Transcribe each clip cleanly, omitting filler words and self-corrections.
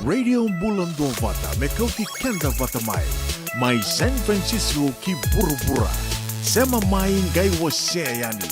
Radio Bulan Dua Vata, Mekauti Kenda Vata Mai, Mai San Francisco ki Burubura, Sema Mai Ngai Waseayani.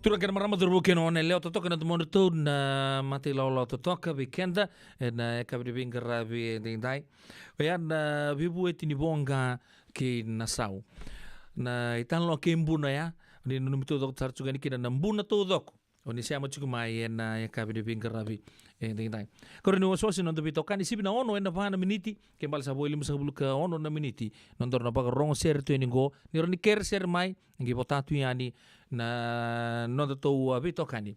Tura kena marama turbuke no ne leo totoka na tumono tu na mati lo totoka weekenda na kabri bingra bi dai. Ya na bibu etini bonga ke nasau. Na itan lo ke mbuna ya ni no mito dok tsar tsugani kina na mbuna to dok. Oni siamo chuku mai na ya kabi de bingarabi ding dai. Kore no so non dobi tokan isi bina ono ena pana miniti kembal sa boilim sa ka ono na miniti non dor na baga rong ser tu ni go ni roni ker ser mai ngi botatu yani na non to abi tokani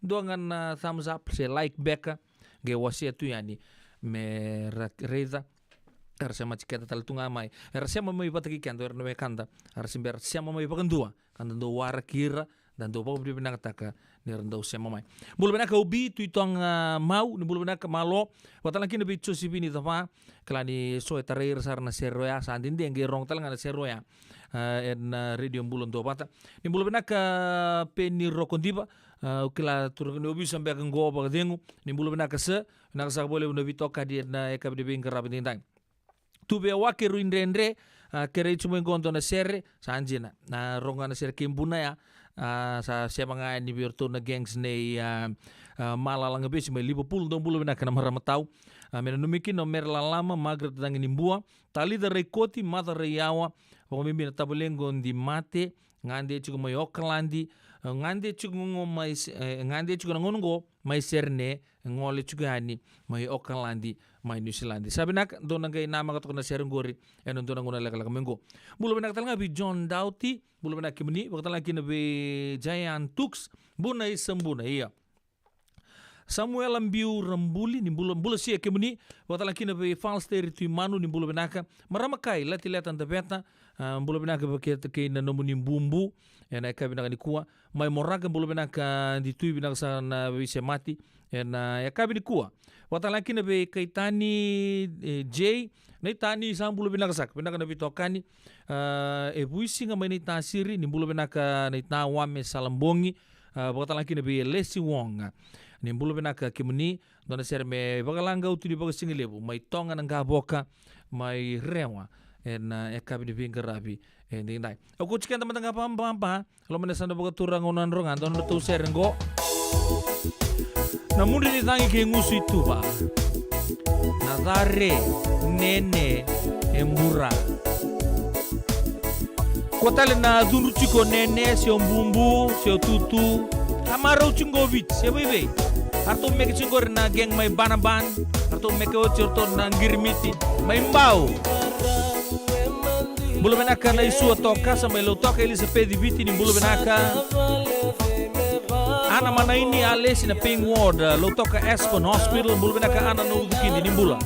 dongan thumbs up se like back ge wasi tu yani me reza Arsiama ciketa taltunga mai. Arsiama mai pataki kando erno me kanda. Arsimber siama mai pakandua. Kanda do wara kira dan do pau bibina kataka nirando siama mai. Bulu benaka ubi tu itong mau ni bulu benaka malo. Watalang kini bicu si bini tapa. Kelani so etarir sarna seroya sandin dia ngerong talang ada seroya. En radio bulun do pata. Ni bulu benaka peni rokondiba. Ukila turun ubi sampai kenggo apa kedengu. Ni bulu benaka se. Nak sak boleh ubi toka dia na eka bibing kerap tintang. Tube wake ruindrendre kere cuma gondo na sere sanjina na ronga na sere kimbuna ya sa siapa ngai ni biorto na gangs ne malalang besi mai Liverpool dong bulu bena kana maramatau mena numikin no mer lama magret dang ni mbua tali da rekoti mata reyawa o mimi na tabulengo di mate ngande chugo mai Aucklandi ngande chugo mai ngande chugo ngongo mai serne ngole chugo hani mai Aucklandi mai New Zealand. Sabi nak do nang kay nama katok na sereng gori enon do nang una leka mengo. Bulu benak tal nga bi John Doughty, bulu benak kimni, waktu lagi nabi Giant Tux, bunai sembuna iya. Samuel Ambiu Rambuli ni bulu sia kimni, waktu lagi nabi Falster tu manu ni bulu benaka, maramakai lati letan tepeta, bulu benaka pakai kay na nomuni bumbu, ena ka benaka ni kuwa, mai moraga bulu benaka di tui benaka sa na bisa mati, ena ya ka ni kuwa. Wata laki na be kaitani J na itani isang bulu binakasak binaka na bitokani buisi nga may nitasiri ni bulu binaka na itawame salambongi wata laki na be Lesi Wong ni bulu binaka kimuni dona ser me bagalanga utu di bagasingilebu may tonga ng gaboka may rewa na ekabi ni bingarabi hindi nai ako chikan tamatang kapampa lo manasan na bagaturang unan rongan dona to ser ngo namun di tangi ke ngusu itu ba Nazare nene embura kotale na dunu chiko nene sio mbumbu sio tutu amaro chingovit se bebe arto meke chingor na geng mai banaban arto meke ochorto na ngirmiti mai mbao bulu benaka na isu toka sampai lo toka ili sepedi biti ni bulu benaka ana mana ini ales na ping ward lo toka Aspen Hospital bulu benaka ana no dukini ni bula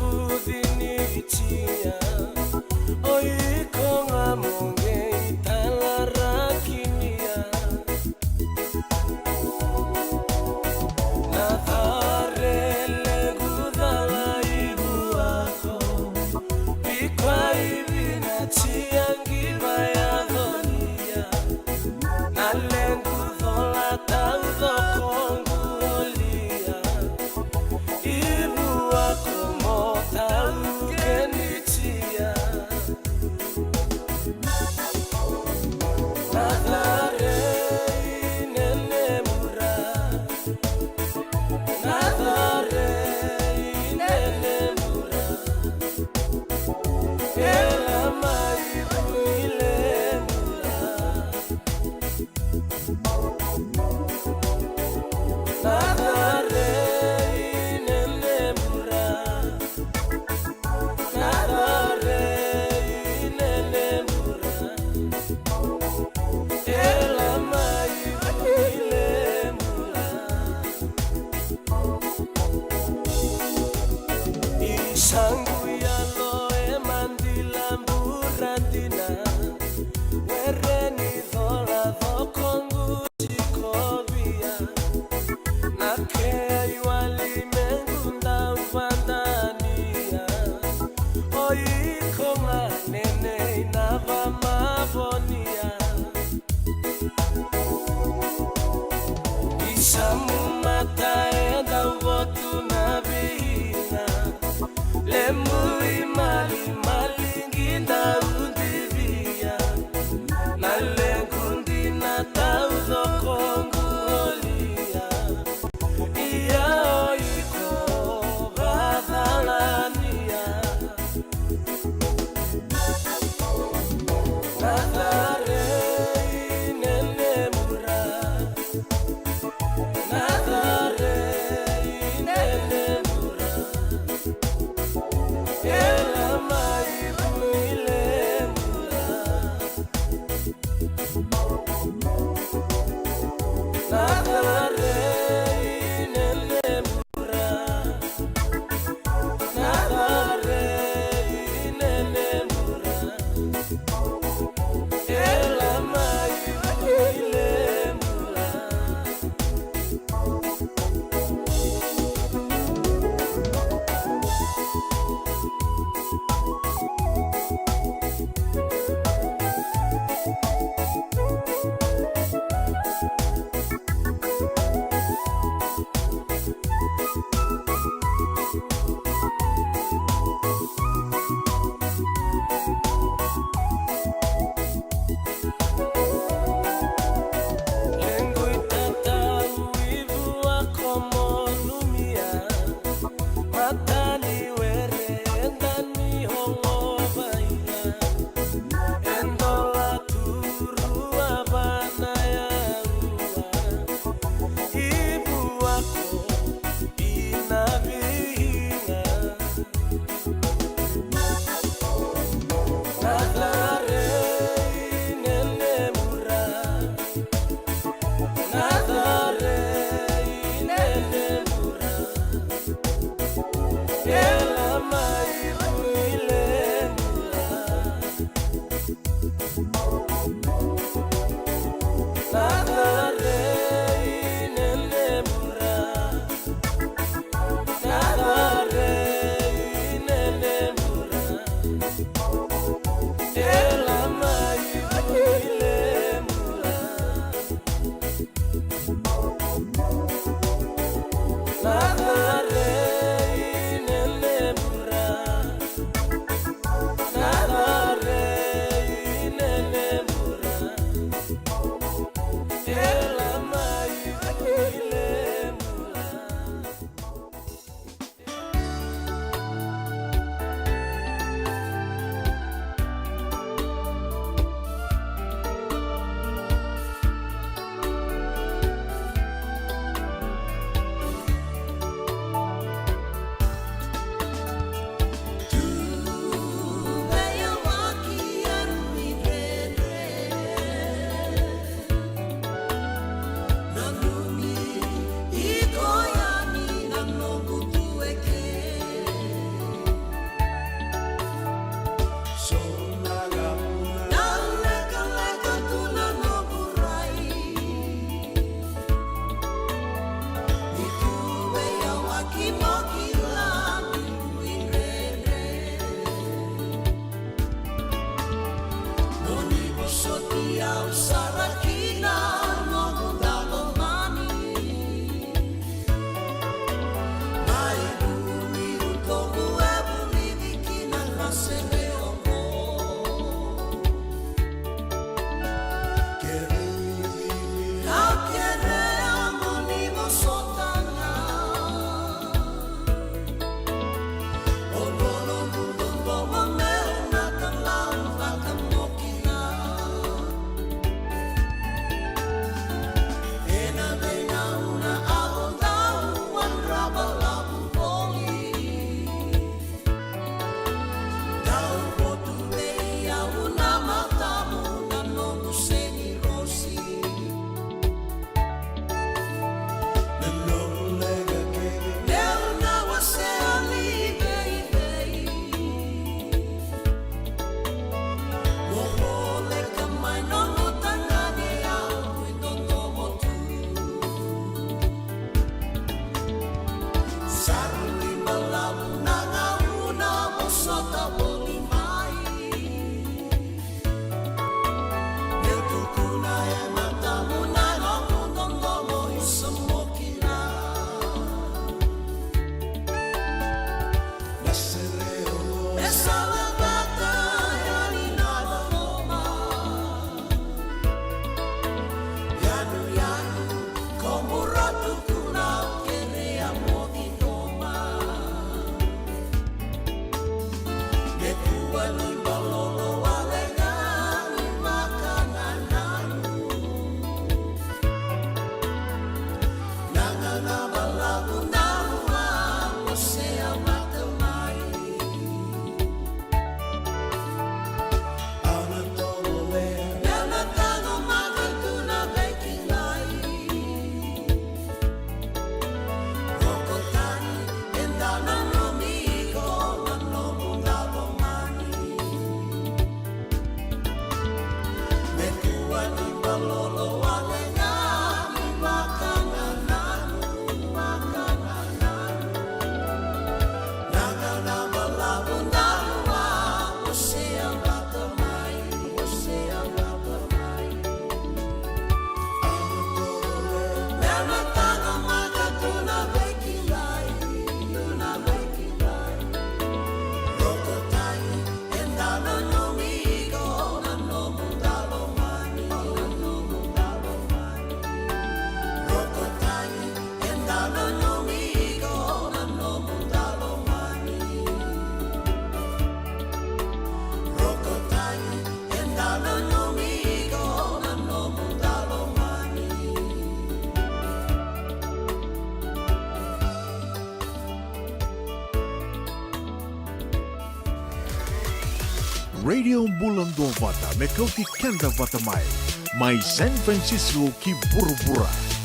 Radio Bulan Dua Vata, Mekauti Kenda Vata Mai San Francisco ki Bura-Bura.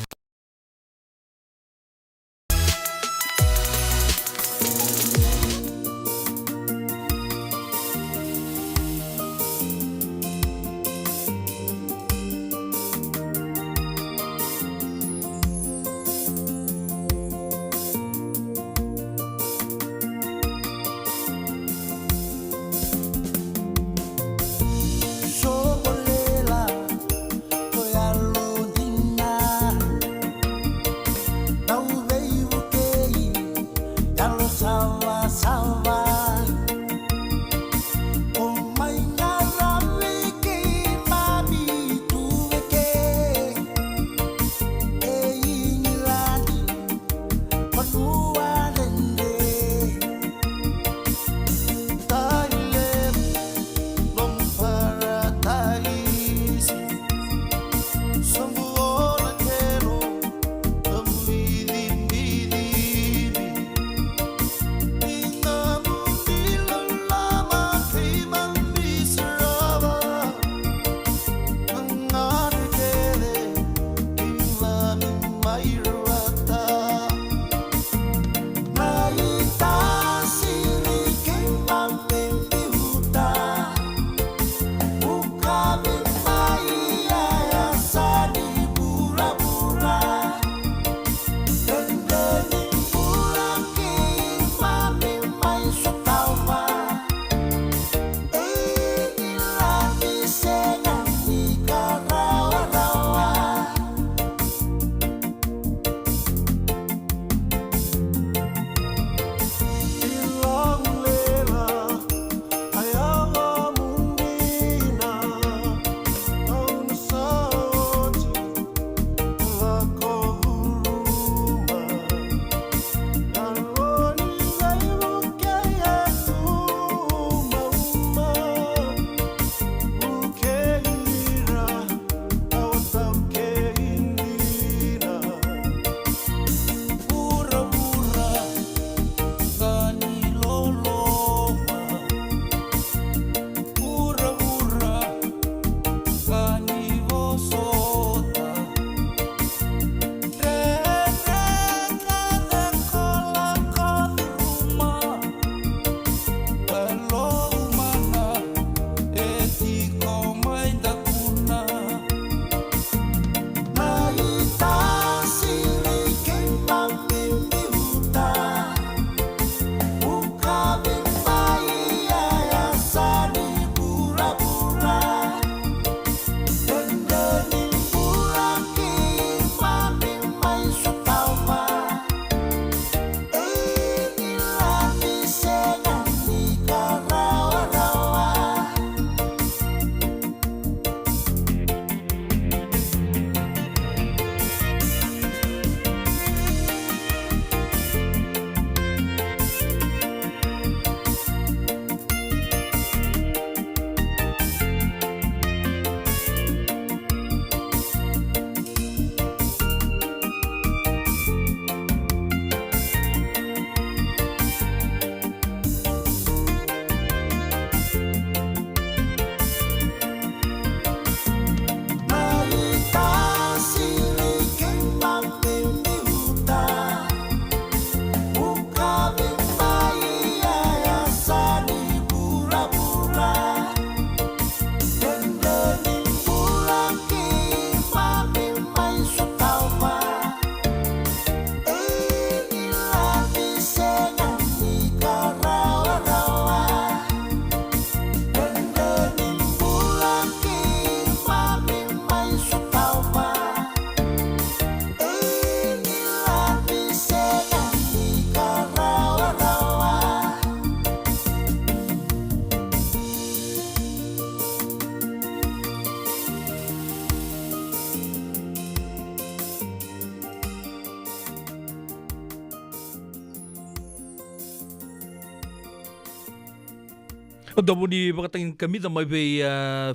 Dopo di pakatang kamita may bay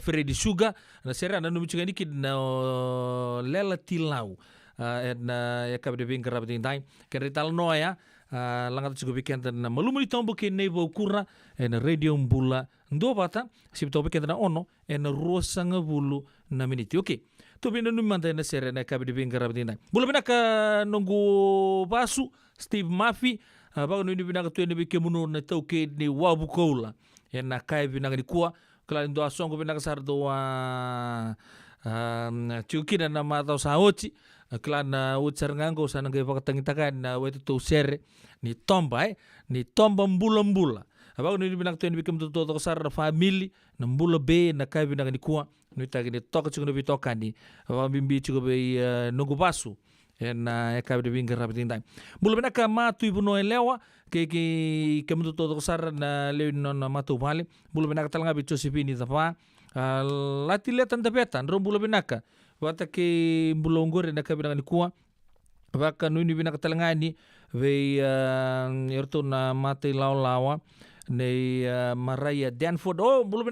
Freddy Suga na sera na numichungan ikid na lela tilaw na yakab de bing karab din tay kerital noya langat juga weekend na malumuli tombo ke neighbor kura na radio mbula ndo bata sip to weekend na ono na rosanga bulu na miniti. Okay. To bina numanda na sere na kabi de bingara bina. Bula bina ka nongo basu Steve Murphy bago no bina ka tuene bike muno na tauke ni wabu koula. Na kai bina ni kuwa kala ndo asongo bina ka sardo wa chukina na mata saochi kala na utsarngango sana ngai pakatangitakan na wetu to sere ni tomba mbula. Bago no bina ka tuene bike muno to sar family na mbula be na kai bina ni kuwa no itagi ni toka chuko no bitokani bimbi chuko be nongo basu na kabe de binga rapitin dai bulu bena ka matu ibu no elewa ke mutu to sar na le no na matu vale bulu bena ka talanga bi Josepini tapa lati letan tapetan ro bulu bena ka wata ke bulongore na kabe ni kuwa baka no ni bena ka talanga ni ve yerto na mate lawa nei Mariah Danford belum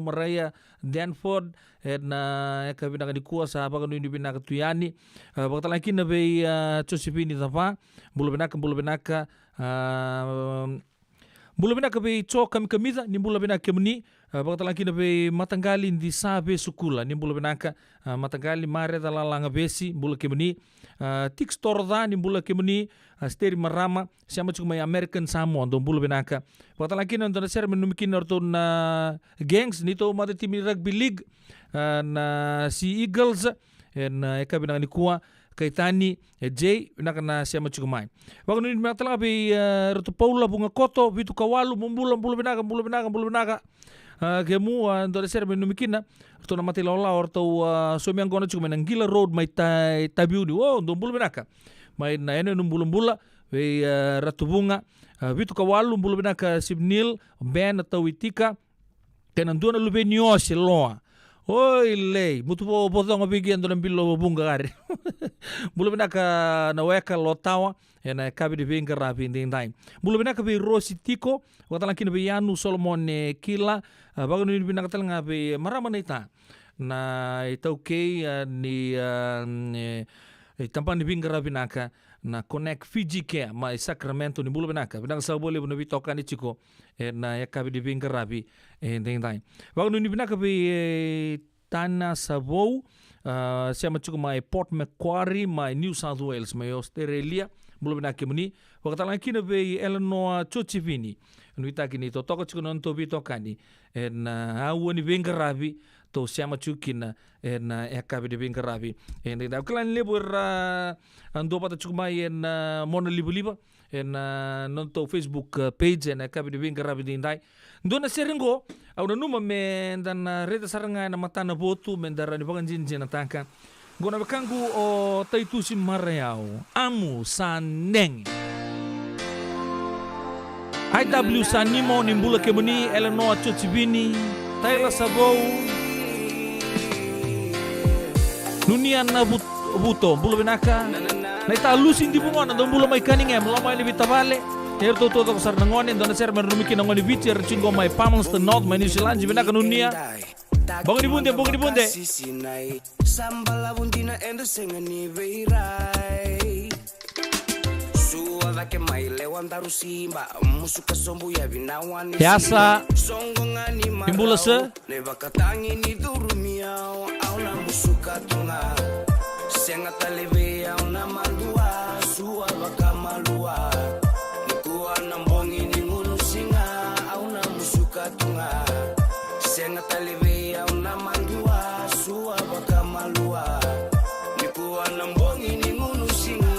Mariah Danford na kabina di kuasa apa kan ini bina tuyani bakal lagi na be Josepini tapa belum bina be cokam kamida ni belum bina kemni bakal lagi na be matanggali di sabe sukula ni belum bina matanggali mare dalalanga besi belum kemni tix torda ni belum kemni steri marama siamo cuma American Samoa don bulu benaka bakal lagi na don ser menumikin orton gangs nito mata tim rugby league na si Eagles na eka binang ni kuwa kaitani Jay na siamo cuma bakal ni matala be roto Paula bunga koto bitu kawalu bulu benaka kemu don ser menumikin na orton mati laula orto somiang gona cuma nangila road mai tabiu di don bulu benaka mai na ene numbula we Ratu Bunga vitu kawalu bulu bina ka Sibnil Ben atau Witika kenan dona lube nios loa oi lei mutu po potong bigi ando nambilo bunga gari bulu bina ka na weka lotawa ena kabi de vinga rapi nding time bulu bina ka be Rosi Tiko wata lakin be Yanu Solomon Kila bago ni bina ka talanga be maramanita na itauke ni tampang ni binga binaka na connect Fiji ke mai Sacramento ni bulu binaka binaka sa boleh bunu bitokan ni chiko na yakabi di binga rabi ding dai bago ni binaka be Tana Savo siama chiko mai Port Macquarie mai New South Wales mai Australia bulu binaka muni wakata lagi be Eleanor Chochivini nuita kini to toko chiko non to bitokani na awu ni binga rabi to siama chukina na ekabi de binga rabi da klan lebur ando pata chukma mona liba non to Facebook page na ekabi de binga rabi dindai ndona seringo au na numa me dan reta saranga na matana botu men darani pangan jinjina tanka gona bekangu o taitusi marayau amu saneng IW Sanimo nimbula kemuni Eleanor Chochivini Taylor Sabou Nunian na buto bulu benaka na ita lusin di bunga na bulu mai kaning em lama ni bitavale er to sar nangonen don ser menumiki nangoni vici rechingo mai Palmerston North mai New Zealand benaka nunia bongi di bunde sambala bundina endo sengani veirai suava ke mai lewantaru simba musuka sombu ya binawan biasa imbula se nebakatangi ni durumiau aula musuka tunga senga talebe auna malua suava kamalua nikuwa nambongi ni ngunu singa auna musuka tunga senga talebe auna malua suava kamalua nikuwa nambongi ni ngunu singa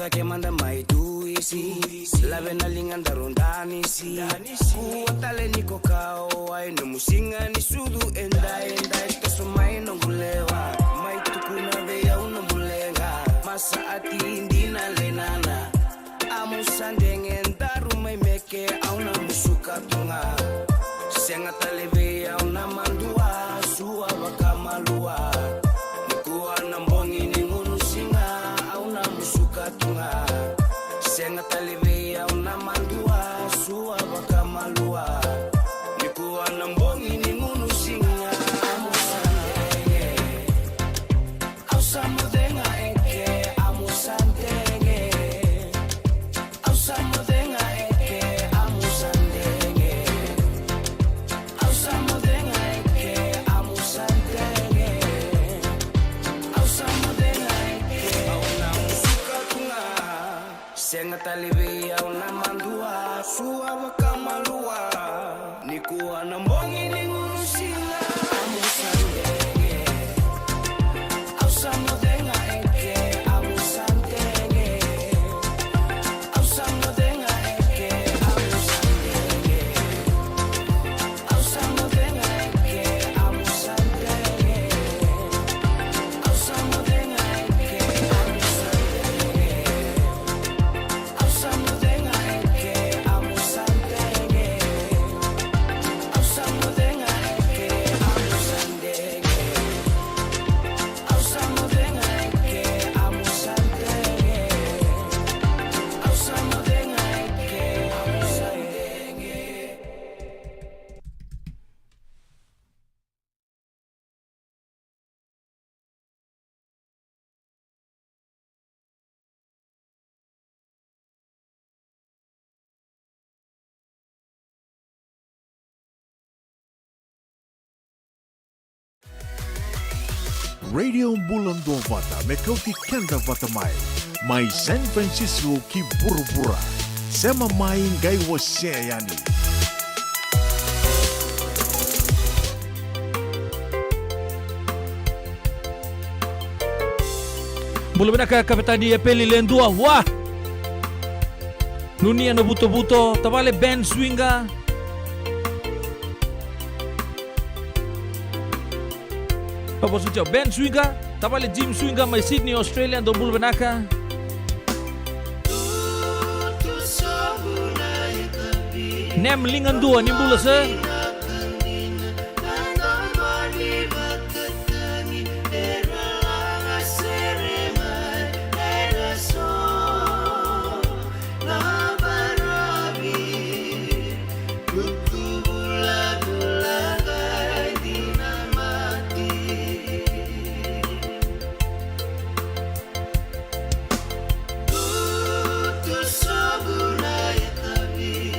que manda mai tuisi la benalingan darundani si kuatale niko kao ai no musinga ni sudu endai to mai no gulewa mai tukuna be au no mulenga masa ati indina lena Senga talibi au na mandua Sua wakamalua Nikuwa na mbongi ni ngurusila Amu sandenge Au samodenga eke Amu sandenge Au samodenga eke Amu sandenge Au samodenga eke Amu sandenge Au samodenga eke Amu sandenge Au samodenga eke Amu sandenge Au samodenga eke Amu sandenge Au samodenga eke Amu sandenge Au samodenga eke Amu sandenge Radio Bulan Dua Vata Mekauti Kenda Vata Mai San Francisco ki Burubura Sema mai ngai wasea yani Mula benaka kapitani e peli lendua wah. Nunia no buto-buto, tavale Ben Swinga. Apa sucio Ben Swinga, tavale Jim Swinga mai Sydney Australia do mula benaka. Nem lingan dua ni mula se. Sabunai tabi,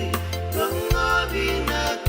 pengabi nak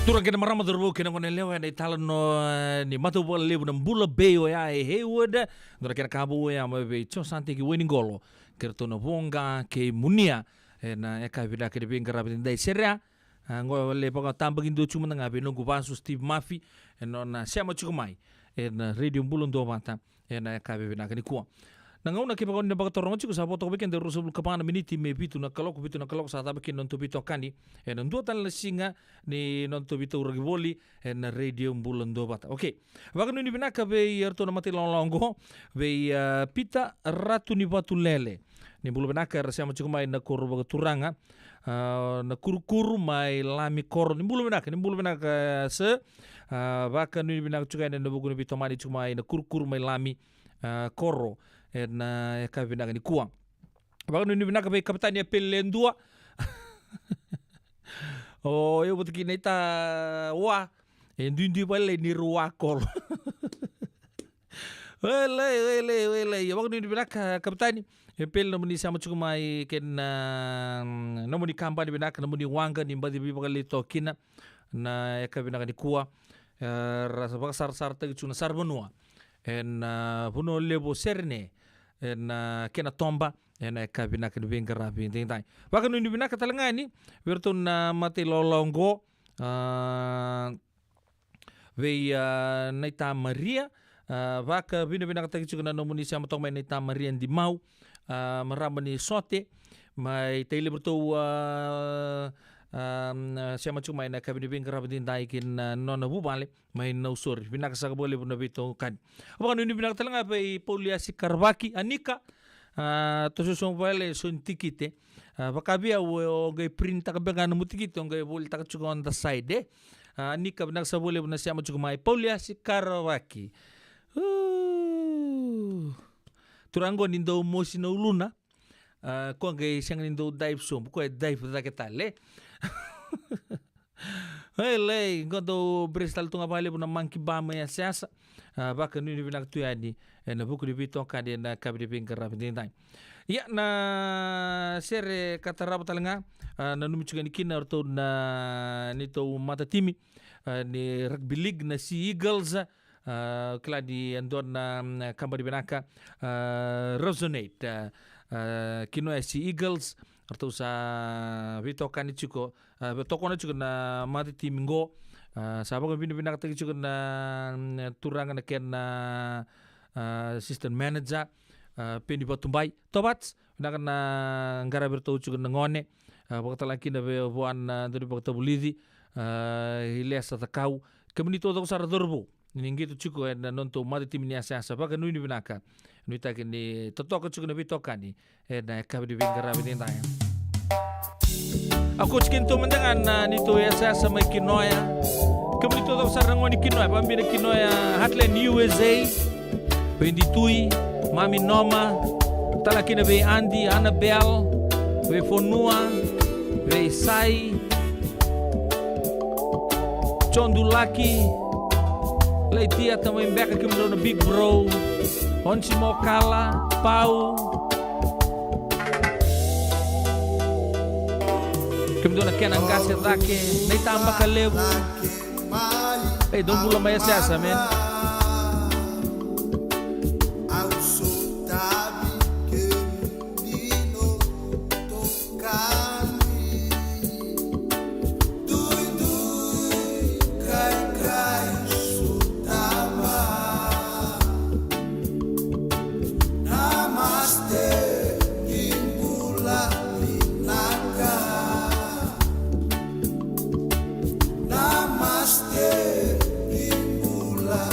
Tura kena marama derbo kena kone lewa na itala no ni matu bola lebu na mbula beo ya e hewada. Tura kena kabu ya ma be cho sante ki weni golo. Kerto na vonga ke munia na eka vida ke de ngara bin dai seria. Ngo le paka tamba gindo cuma nga be no gubasu Steve Murphy no na siama chukumai. Na radio mbulon do mata na eka be na kani kuwa. Nangauna ke paka neba torong chiku sa boto beken de rusul kapana miniti me bitu na kalok sa tabekin non to bito kani non do tan singa ni non to bito ragiboli na radio mbulon do bata. Okay. Baka no ni binaka be yerto na mati longo be pita ratu ni batu lele. Ni bulu binaka siama chiku mai na kuru baga turanga na kuru mai lami koro ni bulu binaka se baka no ni binaka chuka na buku ni bito mani chiku mai na kuru mai lami koro na eka vinaka ni kuang. Baka nuni vinaka be kapitania pelendua. Oh, eu boto kina ita wa. Endindi bale ni ruwa kol. Wele. Baka nuni vinaka kapitani. Pel namuni sama chukumai ken namuni kampani vinaka namuni wanga ni mbadi bi baka lito kina na eka vinaka ni kuwa. Rasa baka sar tagi chuna sar benua. En puno lebo serne en kena tomba en eka binaka ni bengara binding dai baka no ni binaka talangani werto na mate lolongo ve naita Maria baka binaka tagi chukuna no munisia matong mai naita Maria di mau maramani sote mai tele berto siama cuma ina kabini bengara binding dai kin nona bubale mai no sor binaka sa boleh pun bito kan apa kan ini binaka talanga pe Pauliasi Karbaki anika to so vale son tikite baka bia o gai print tak bega no mutikite gai boleh tak cuka on the side anika binaka sa boleh pun siama cuma mai Pauliasi Karbaki turango nindo mosi no luna ko gai siang nindo dive som ko dive da ketale Hele, enquanto o Bristol tunga bale puna manki bama ya siasa, baka nuni binak tuyani, na buku di bito kadi na kabi di bingkar rapidintai. Ya na sere kata rabu talanga, na numi juga nikina orto na nito mata timi, ni rugby league na Sea Eagles, kala di andon na kamba di binaka, resonate, kino ya Sea Eagles, atau sa bito kani cuko toko na cuko na mati timingo sabang bina kata cuko na turang na ken na assistant manager pendi batumbai tobats na kana ngara berto cuko na ngone bakta laki na buan dari bakta bulidi hiles atakau kemini to sar dorbo ningi to cuko na nonto mati timini asa baka nuni binaka nuita kini totok cuko na bito kani na kabi bingara bintai. Aku cikin tu mendengan nito ya saya sama kinoya. Kemudian tu sarang ngoni kinoya, pambina kinoya Heartland USA, Penditui, Mami Noma, talakina be Andy, Annabelle, be Fonua, be Sai, Chondulaki, Leitia também beka kemudian Big Bro, Onsi Mokala, Pau. Kemudian nak kena angkat serake, naik tambah kalebu. Don't bulan maya siasa men. Namaste, Imbula.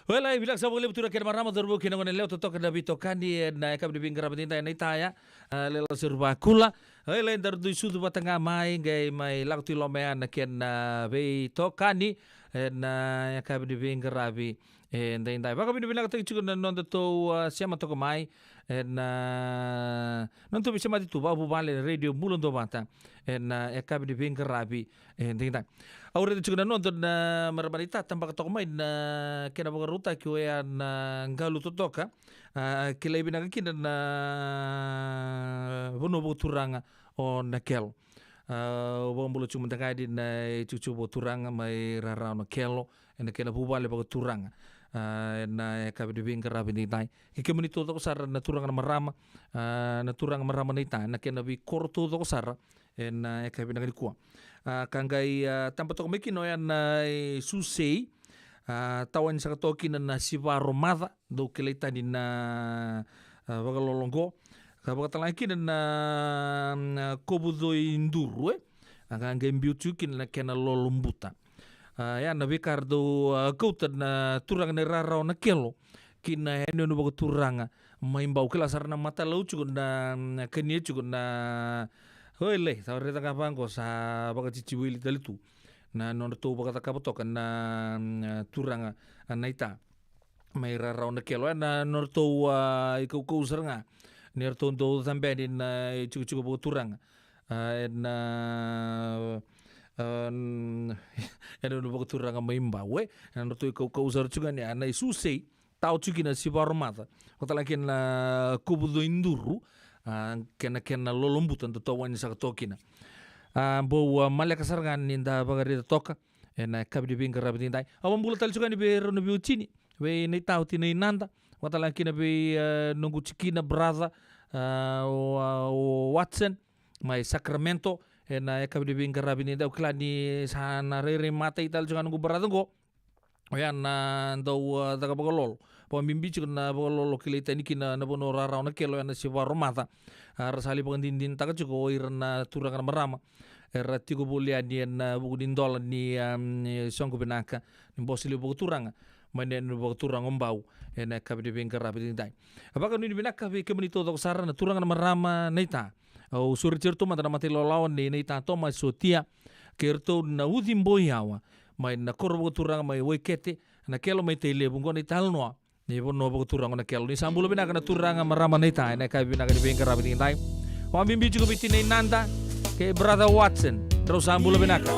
Wala bilang sa mga libutura kaya marama darbo kina ngone leo totok na bito kandi na eka di pinggir rapatinta na itaya lela serba kula wala dar du sudu batanga mai gai mai lakti lomea na ken bito kandi na eka di pinggir rabi nda inda baka bini bilang tak cikun non to siama to mai non to bisa mati tu babu bale radio mulun do bata eka di pinggir rabi nda inda Aure itu juga nonton na marabarita tambah ketok main na kena baga ruta kiwe na ngalu totoka kila ibina kina na bono turanga o nakel bong bulu cuma tengah di na cucu turanga mai rara no kelo ena kena bubale baga turanga na kabe di bingkar rabi ni tai kike meni to sar na turanga marama na turanga marama ni tai na kena bi korto to sar na kabe na kuwa kanggai tampa toko meki no yan susei tawan sa katoki na sivaro mada do kilita ni na bagalolongo kabakatalaki na kobudo induru kanggai mbiutukin na kena lolumbuta yan na bikardo kautan na turang na rarao na kelo kina heno no bago turanga maimbau kelasar na mata laucu na kenia cugo na Hoile, sa reta ka bangko sa baka ciciwili dalitu. Na non to baka kapoto kan na turanga naita. Mai rarau na kelo na non to ikau kau seranga. Ner to do sampai di na cucu baka turanga. Na no baka turanga maimba we. Na to ikau kau ser juga ni ana susei tau cuki na si baromata. Kota lagi na kubudo induru. Kena lolombutan to tawan sa tokina bo malaka sargan ninda bagari toka ena kabdi bingkar rabin dai awam bula tal sukan be rono bi utini we nei tauti nei nanda watala kina be nungu cikina braza o Watson mai Sacramento ena kabdi bingkar rabin dai klani sana rere mata ital sukan nungu braza go yan ndo daga bagolol pamimbi na bagolol kilita ni kina na bono rarau na kelo na si waromata rasali pangandindin taka cuko irna turangan marama era tigo bulian na bugudin dolan ni songko benaka ni bosili bugu turanga manen bugu turang ombau ena kabdi bengkar rapi dai apakah ni benaka bi kemeni to sarana turangan marama neita o surcerto mata mati lolawan ni neita Thomas Sotia kerto na udim boyawa mai na korbo turang mai wekete na kelo mai tele bungo ni talnoa ni bono bo turang na kelo ni sambulo bina kana turang marama ni tai na kai bina ka bengkar rapi tai wa mimbi juga biti nei nanda ke brother Watson terus sambulo bina ka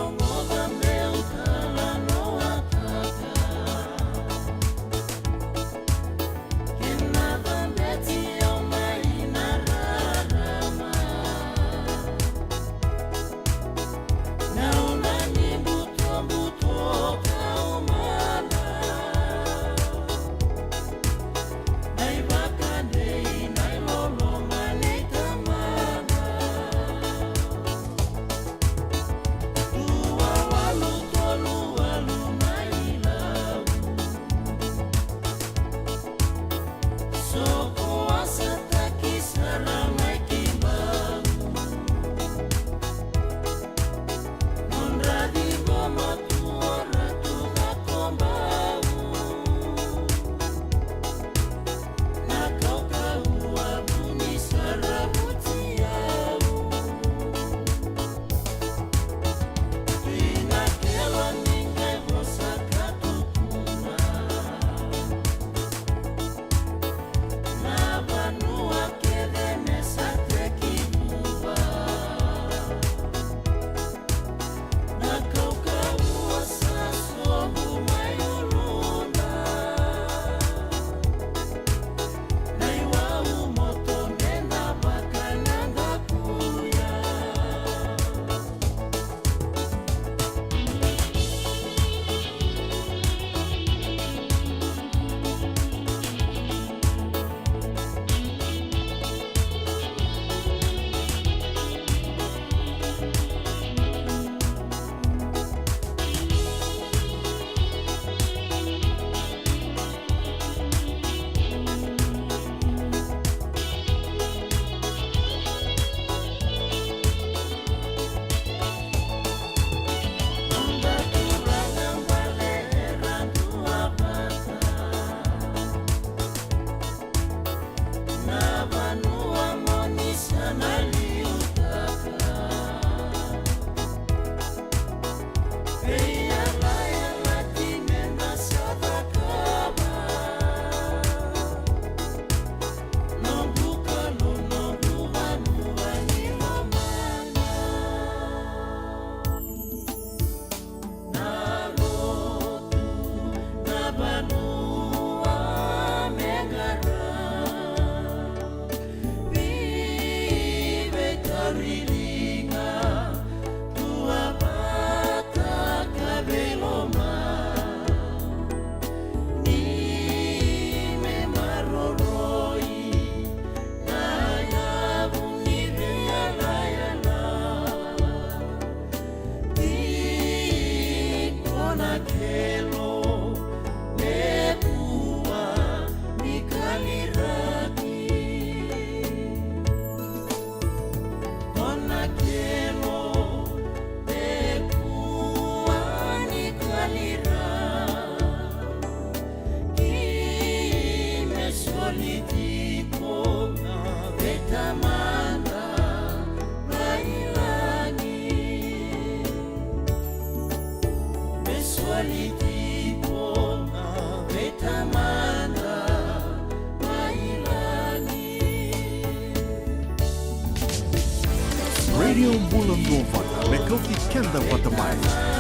Radio Bulan Dua Vata, Mekauti Kenda Vata Mai,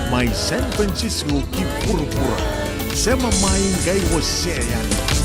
Mai San Francisco ki pura-pura. Sema mai gai você yani.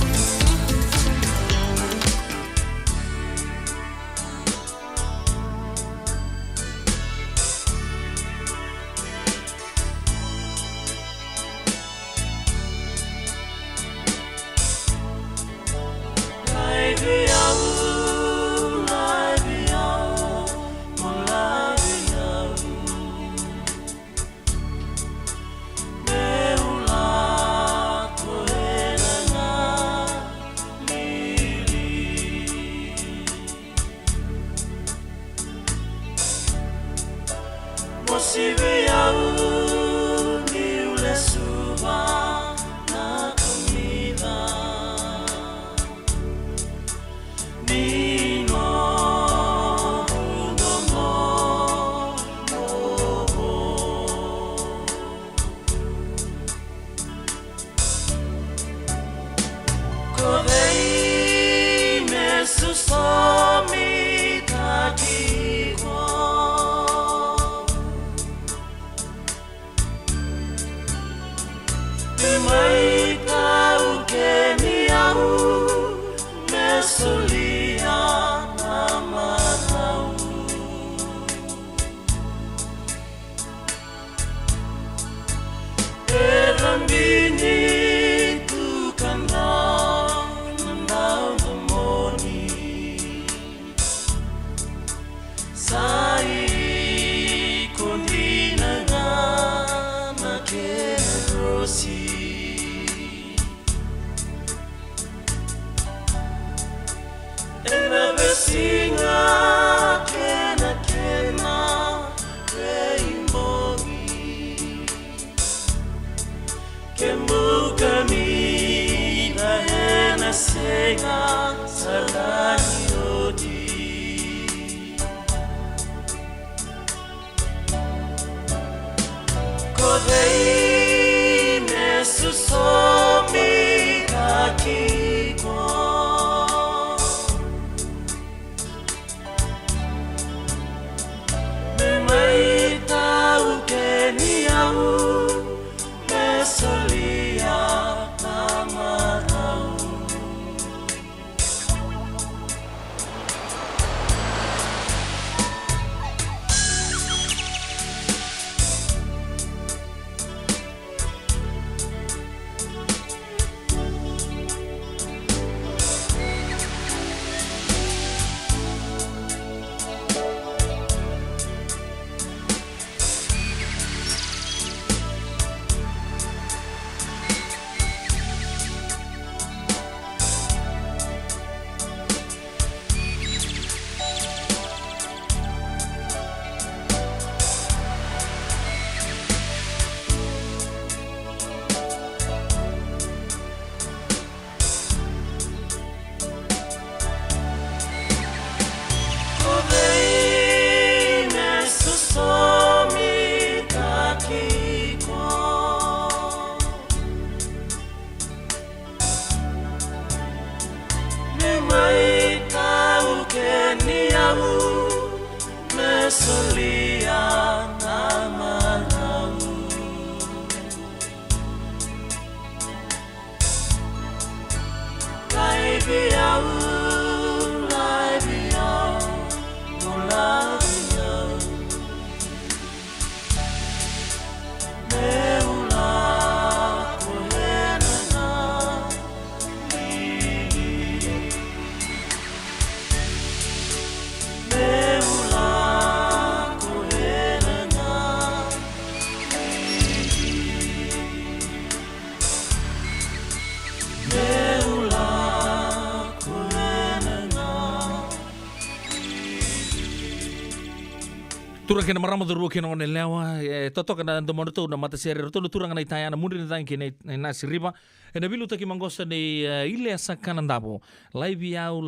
Tura kena marama duru kena one lewa toto kana ndo mono na mata sere roto tura ngana itayana muri na tanki na siriba na bilu taki mangosa ni ile sakana ndabo live yau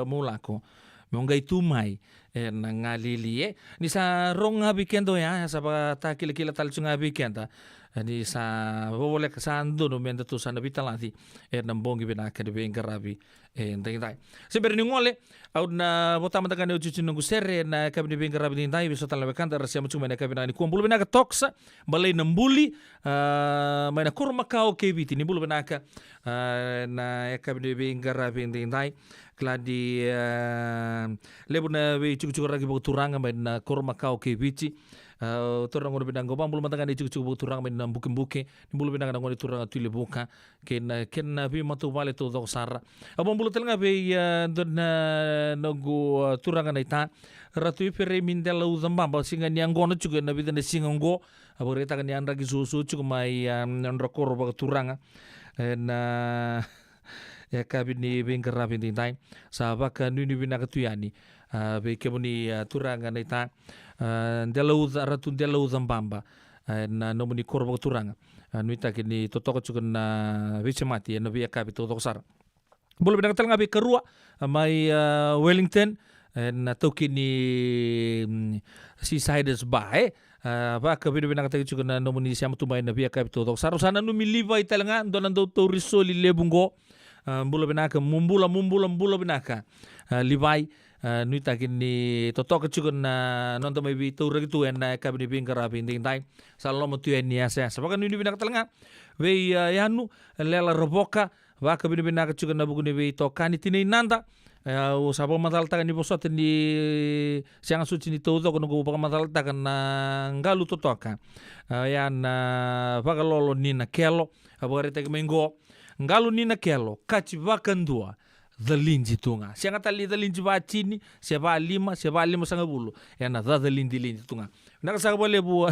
mulako mongai tumai na ngalili ni sa ronga bikendo ya sa pa ta kila tal tsunga bikenda ni sa boleh kesando no menda tu sana vitalati nambongi benaka de bengarabi ndai seberi ngole au na botama taka ne ucuci nungu sere na kabini bengarabi ndai biso tala bekanta rasia mucuma na kabina ni kuambulu benaka toksa balai nambuli maina kurma kau kebiti ni bulu benaka na kabini bengarabi ndai kladi lebu na be cucu ragi boturanga maina kurma kau kebiti torang ngor bidang gobang bulu matanga ni cucu turang men buke ni bulu bidang ngor turang tuli buka ken bi matu vale to do sara abang bulu telnga be don nogo turang na ita ratu pere min dela uzamba ba singa ni angono cuga na bidane singa ngo abore ta kan yang ragi susu cuga mai ndrokor ba turanga na ya kabini bengkara binti tai sabaka nuni binaka tuyani be kebuni turanga na ita Delauza ratu delauza mbamba na nomuni korbo turanga nuita kini totoko cukan na vicemati na via kapito tokosar bulu bidang talanga be kerua mai Wellington na tokini Seasiders Bay ba ka bidu binang tagi cukan na nomuni siam tu mai na via kapito tokosar sana numi liva italanga donan do torisoli lebungo bulu binaka mumbula binaka livai nuita kini totok cukan na nonton mai bitu ragi tu na kabini bingkara binting tai salo mo tu ni asa sabakan nuni binak talanga we yanu lela roboka wa kabini binak cukan na buguni we tokani tini nanda o sabo matal takan ni bosot ni siang suci ni todo kono ko matal takan na ngalu totoka yan bagalolo ni na kelo abore tag mengo ngalu ni na kelo kachi vakandua the linji tunga siang tali the linji ba chini siapa lima sanga bulu yana the linji tunga nak sa boleh bu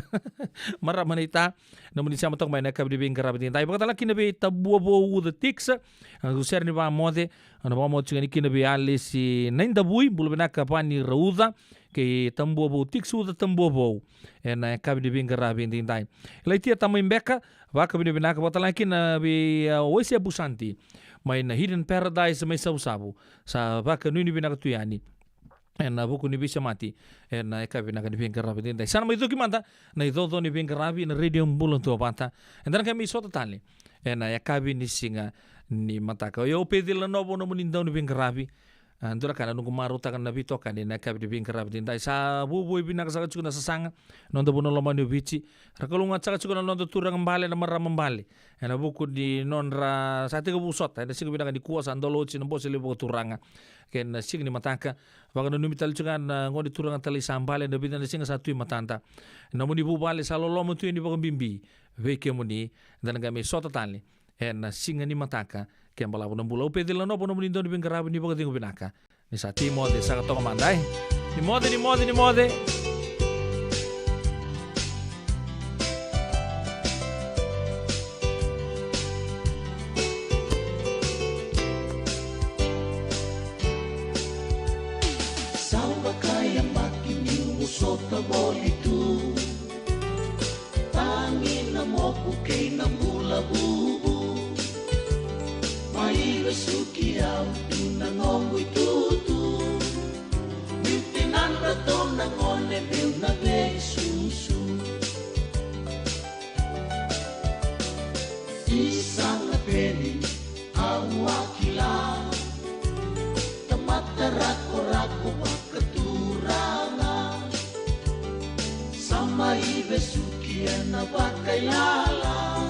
marah manita namun siapa tok main kabdi bingkara bintai bakatala kina be tabu bo the tix usar ni ba mode ana ba mode ngani kina be ali si nain dabui bulu benaka pani rauza ke tambo bo tix uda tambo bo ena kabdi bingkara bintai laitia tamu imbeka ba kabdi benaka bakatala kina be oisia busanti main Hidden Paradise mai sabu sa baka nuni binaka tuyani na buku ni bisa mati na eka binaka ni bingkara bintai sana mai doki manta na idodo ni bingkara na radio mbulon tu panta dan kami sota tali na eka ni singa ni mataka yo pedila nobo no munindau ni bingkara Andura kana nungu maru takan nabi toka ni na kabi bingkara bintai sa bubu binaka sa cukuna sasanga nondo bono loma ni bici rakalunga saka cukuna nondo turang mbale na marra mbale na buku di nonra sa tiga busot na sigo binaka di kuasa andolo ci nombo sele buku turanga ken sig ni mataka baka no numital cukana ngodi turanga tali sambale na binana singa satu matanta na muni bu bale sa lolomo tu ni baka bimbi veke muni dan kami sota tali na singa ni mataka ken bala bona bula upe dila no bona munindo ni bingkara ni baka tingu binaka ni sa timo de sa to mandai ni mode Sawa kaya makini usota bolitu Tangin na moku kay na mula bubu Mai suki au tu na ngomui tutu Mitinan rato na ngone bil na be susu Isang na peni au akila Tamatarakorako makaturanga Sama ibe suki na bakailala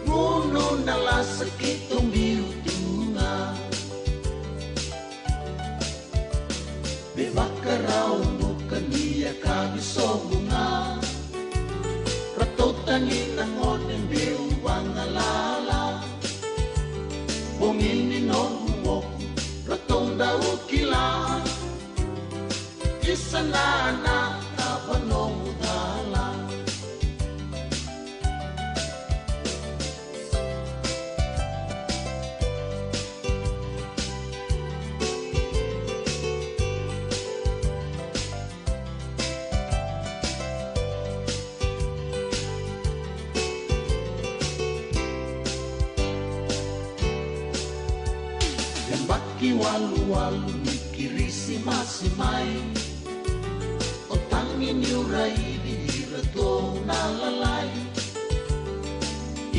Muno na la sakitong biutunga Bebakaraw mo kaniya kabisobunga Ratotangin ang onin biuwang alala Bungin ni nohumok ratong daw kila Isa na na kabanong udala Walu-walu mikirisi masimay O tangin yuray di rato nalalay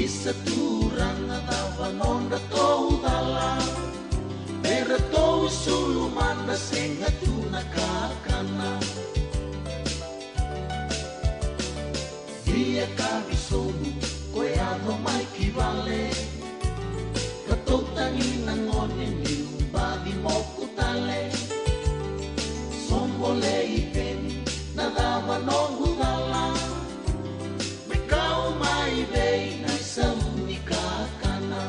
Isa turang atawa nonda tou dala Pera tou sulumanda senga tuna kakana Dia kabisonu koe ado mai ki vale Katou tangi nangone ni umbadi moku tale Sombole ipeni nadawa nongu dala Bekau mai dei na sauni kakana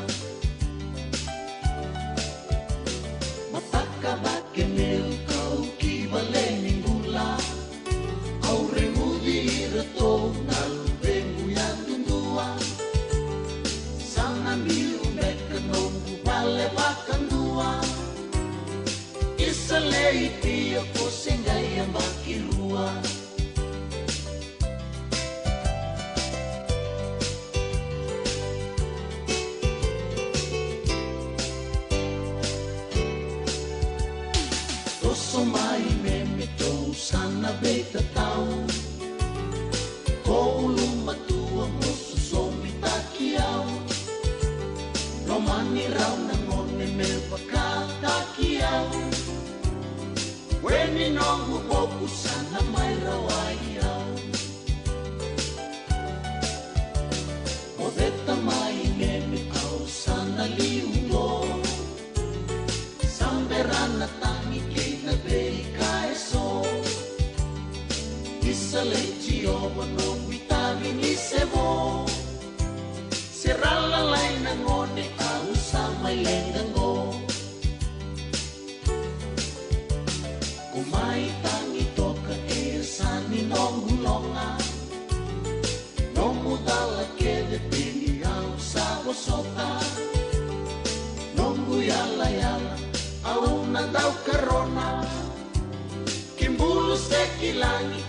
Mataka bakenel kau ki vale ninggula Au remudi reto nalu bengu yang tundua Sangan biu bekenongu vale bakan dua Isalei pia ko sengai yang bakirua Toso mai meme tou sana beita tau Kou luma tua mosu somi takiau No mani rau na ngone mel baka takiau Weni nongu boku sana mai rawaiau Modeta mai meme au sana liulo Samberana tangi keina bei kaeso Isa leiti oba non vitamini sebo Serala laina ngone au sama lengango Kumai tangi toka esani nongulonga Nomu dala kede pini au sabo sota Nongu yala yala au nandau karona Kimbulu sekilangi